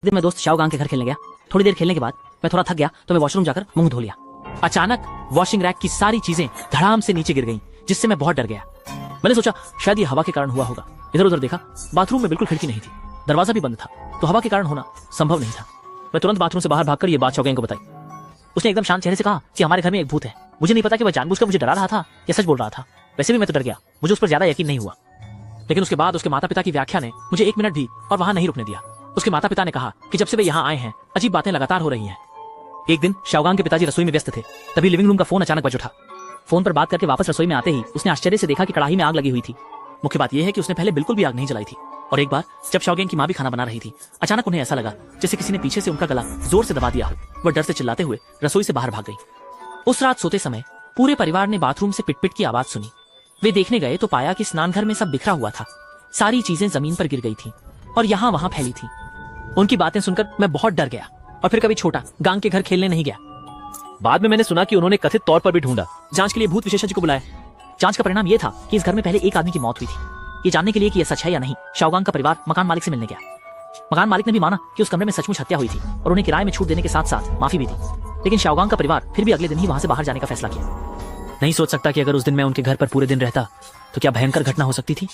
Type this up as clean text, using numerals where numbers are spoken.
दिन मैं दोस्त शाओगांग के घर खेलने गया। थोड़ी देर खेलने के बाद मैं थोड़ा थक गया तो मैं वॉशरूम जाकर मुंह धो लिया। अचानक वॉशिंग रैक की सारी चीजें धड़ाम से नीचे गिर गईं, जिससे मैं बहुत डर गया। मैंने सोचा शायद ये हवा के कारण हुआ होगा। इधर उधर देखा, बाथरूम में बिल्कुल खिड़की नहीं थी, दरवाजा भी बंद था, तो हवा के कारण होना संभव नहीं था। मैं तुरंत बाथरूम से बाहर भागकर ये बात शाओगांग को बताई। उसने एकदम शांत चेहरे से कहा कि हमारे घर में एक भूत है। मुझे नहीं पता कि वह जानबूझकर मुझे डरा रहा था या सच बोल रहा था। वैसे भी मैं तो डर गया, मुझे उस पर ज्यादा यकीन नहीं हुआ। लेकिन उसके बाद उसके माता पिता की व्याख्या ने मुझे 1 मिनट भी और वहां नहीं रुकने दिया। उसके माता पिता ने कहा कि जब से वे यहाँ आए हैं अजीब बातें लगातार हो रही हैं। एक दिन शाओगांग के पिताजी रसोई में व्यस्त थे, तभी लिविंग रूम का फोन अचानक बज उठा। फोन पर बात करके वापस रसोई में आते ही उसने आश्चर्य से देखा कि कढ़ाई में आग लगी हुई थी। मुख्य बात यह है कि उसने पहले बिल्कुल भी आग नहीं जलाई थी। और एक बार जब शाओगांग की मां भी खाना बना रही थी, अचानक उन्हें ऐसा लगा जैसे किसी ने पीछे से उनका गला जोर से दबा दिया हो। वह डर से चिल्लाते हुए रसोई से बाहर भाग गई। उस रात सोते समय पूरे परिवार ने बाथरूम से पिट-पिट की आवाज सुनी। वे देखने गए तो पाया कि स्नानघर में सब बिखरा हुआ था। सारी चीजें जमीन पर गिर गई थी और यहाँ वहां फैली थी। उनकी बातें सुनकर मैं बहुत डर गया और फिर कभी छोटा गांग के घर खेलने नहीं गया। बाद में मैंने सुना कि उन्होंने कथित तौर पर भी ढूंढा, जांच के लिए भूत विशेषज्ञ को बुलाया। जांच का परिणाम यह था कि इस घर में पहले एक आदमी की मौत हुई थी। ये जानने के लिए कि यह सच है या नहीं, शाओगांग का परिवार मकान मालिक से मिलने गया। मकान मालिक ने भी माना कि उस कमरे में सचमुच हत्या हुई थी और उन्हें किराए में छूट देने के साथ साथ माफी भी दी। लेकिन शाओगांग का परिवार फिर भी अगले दिन ही वहां से बाहर जाने का फैसला किया। नहीं सोच सकता कि अगर उस दिन मैं उनके घर पर पूरे दिन रहता तो क्या भयंकर घटना हो सकती थी।